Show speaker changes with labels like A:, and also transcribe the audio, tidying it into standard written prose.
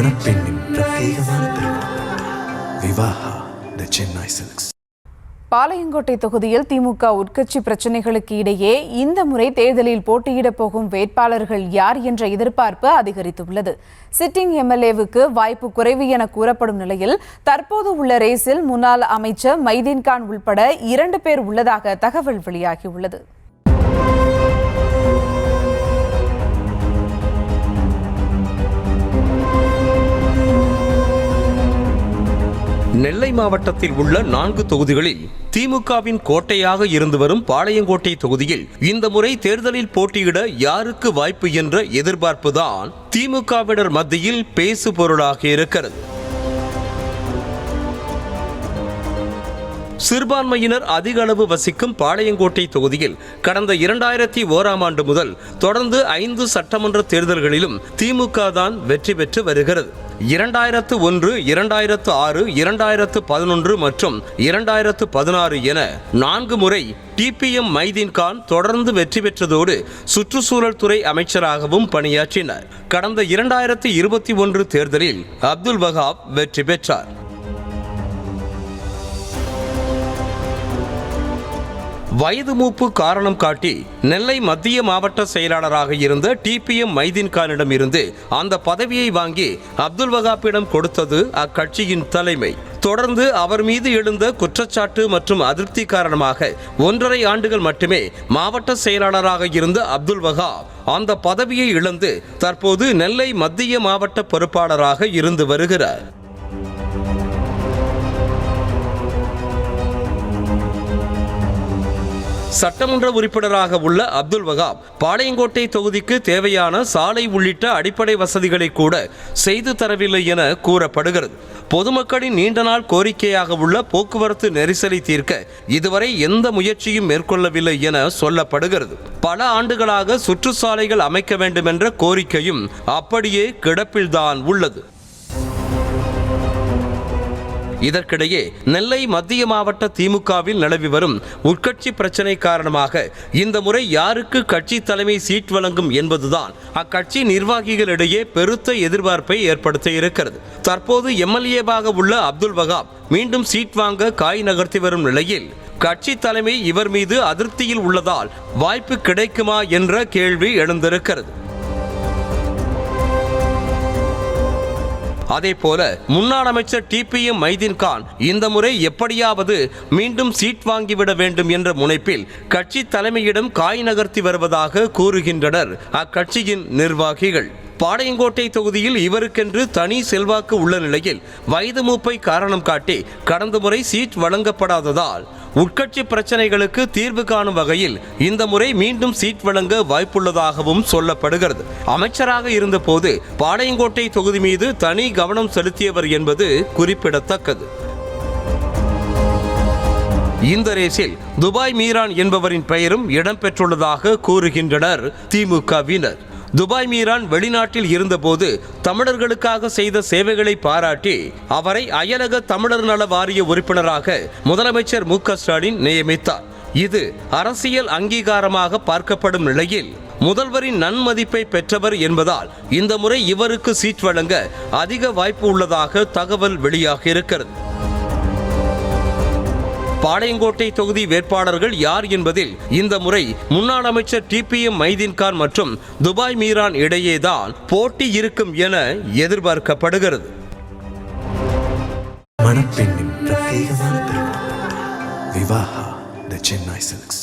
A: மணப்பெண்ணின் பிரத்யேகமான திருமணம் விவாஹா தி சென்னை சில்க்ஸ்.
B: பாளையங்கோட்டை தொகுதியில் திமுக உட்கட்சி பிரச்சினைகளுக்கு இடையே இந்த முறை தேர்தலில் போட்டியிடப் போகும் வேட்பாளர்கள் யார் என்ற எதிர்பார்ப்பு அதிகரித்துள்ளது. சிட்டிங் எம்எல்ஏவுக்கு வாய்ப்பு குறைவு என கூறப்படும் நிலையில் தற்போது உள்ள ரேஸில் முன்னாள் அமைச்சர் மைதீன்கான் உள்பட 2 பேர் உள்ளதாக தகவல் வெளியாகியுள்ளது.
C: நெல்லை மாவட்டத்தில் உள்ள 4 தொகுதிகளில் திமுகவின் கோட்டையாக இருந்து வரும் பாளையங்கோட்டை தொகுதியில் இந்த முறை தேர்தலில் போட்டியிட யாருக்கு வாய்ப்பு என்ற எதிர்பார்ப்புதான் திமுகவினர் மத்தியில் பேசு பொருளாக இருக்கிறது. சிறுபான்மையினர் அதிக அளவு வசிக்கும் பாளையங்கோட்டை தொகுதியில் கடந்த 2001ஆம் ஆண்டு முதல் தொடர்ந்து 5 சட்டமன்ற தேர்தல்களிலும் திமுக தான் வெற்றி பெற்று வருகிறது. 2001, 2006, 2011 மற்றும் 2016 என 4 முறை டிபிஎம் மைதீன்கான் தொடர்ந்து வெற்றி பெற்றதோடு சுற்றுச்சூழல் துறை அமைச்சராகவும் பணியாற்றினார். கடந்த 2021 தேர்தலில் அப்துல் வஹாப் வெற்றி பெற்றார். வயது மூப்பு காரணம் காட்டி நெல்லை மத்திய மாவட்ட செயலாளராக இருந்த டிபிஎம் மைதீன்கானிடம் இருந்து அந்த பதவியை வாங்கி அப்துல் வஹாப்பிடம் கொடுத்தது அக்கட்சியின் தலைமை. தொடர்ந்து அவர் மீது எழுந்த குற்றச்சாட்டு மற்றும் அதிருப்தி காரணமாக 1.5 ஆண்டுகள் மட்டுமே மாவட்ட செயலாளராக இருந்த அப்துல் வஹாப் அந்த பதவியை இழந்து தற்போது நெல்லை மத்திய மாவட்ட பொறுப்பாளராக இருந்து வருகிறார். சட்டமன்ற உறுப்பினராக உள்ள அப்துல் வஹாப் பாளையங்கோட்டை தொகுதிக்கு தேவையான சாலை உள்ளிட்ட அடிப்படை வசதிகளை கூட செய்து தரவில்லை என கூறப்படுகிறது. பொதுமக்களின் நீண்ட நாள் கோரிக்கையாக உள்ள போக்குவரத்து நெரிசலை தீர்க்க இதுவரை எந்த முயற்சியும் மேற்கொள்ளவில்லை என சொல்லப்படுகிறது. பல ஆண்டுகளாக சுற்றுச்சாலைகள் அமைக்க வேண்டும் என்ற கோரிக்கையும் அப்படியே கிடப்பில்தான் உள்ளது. இதற்கிடையே நெல்லை மத்திய மாவட்ட திமுகவில் நிலவி வரும் உட்கட்சி பிரச்சனை காரணமாக இந்த முறை யாருக்கு கட்சி தலைமை சீட் வழங்கும் என்பதுதான் அக்கட்சி நிர்வாகிகளிடையே பெருத்த எதிர்பார்ப்பை ஏற்படுத்த இருக்கிறது. தற்போது எம்எல்ஏவாக உள்ள அப்துல் வஹாப் மீண்டும் சீட் வாங்க காய் நகர்த்தி வரும் நிலையில் கட்சி தலைமை இவர் மீது அதிருப்தியில் உள்ளதால் வாய்ப்பு கிடைக்குமா என்ற கேள்வி எழுந்திருக்கிறது. அதேபோல முன்னாள் அமைச்சர் டிபிஎம் மைதீன்கான் இந்த முறை எப்படியாவது மீண்டும் சீட் வாங்கிவிட வேண்டும் என்ற முனைப்பில் கட்சி தலைமையிடம் காய் நகர்த்தி வருவதாக கூறுகின்றனர் அக்கட்சியின் நிர்வாகிகள். பாளையங்கோட்டை தொகுதியில் இவருக்கென்று தனி செல்வாக்கு உள்ள நிலையில் வயது மூப்பை காரணம் காட்டி கடந்த முறை சீட் வழங்கப்படாததால் உட்கட்சி பிரச்சனைகளுக்கு தீர்வு காணும் வகையில் இந்த முறை மீண்டும் சீட் வழங்க வாய்ப்புள்ளதாகவும் சொல்லப்படுகிறது. அமைச்சராக இருந்தபோது பாளையங்கோட்டை தொகுதி மீது தனி கவனம் செலுத்தியவர் என்பது குறிப்பிடத்தக்கது. இந்த ரேஸில் துபாய் மீரான் என்பவரின் பெயரும் இடம்பெற்றுள்ளதாக கூறுகின்றனர் திமுகவினர். துபாய் மீரான் வெளிநாட்டில் இருந்தபோது தமிழர்களுக்காக செய்த சேவைகளை பாராட்டி அவரை அயலக தமிழர் நல வாரிய உறுப்பினராக முதலமைச்சர் மு.க.ஸ்டாலின் நியமித்தார். இது அரசியல் அங்கீகாரமாக பார்க்கப்படும் நிலையில் முதல்வரின் நன்மதிப்பை பெற்றவர் என்பதால் இந்த முறை இவருக்கு சீட் வழங்க அதிக வாய்ப்பு உள்ளதாக தகவல் வெளியாகி இருக்கிறது. பாளையங்கோட்டை தொகுதி வேட்பாளர்கள் யார் என்பதில் இந்த முறை முன்னாள் அமைச்சர் டிபிஎம் மைதீன்கான் மற்றும் துபாய் மீரான் இடையேதான் போட்டி இருக்கும் என எதிர்பார்க்கப்படுகிறது.
A: மணப்பெண்ணின் பிரத்யேகமான திருமணம் விவாஹா தி சென்னை சில்க்ஸ்.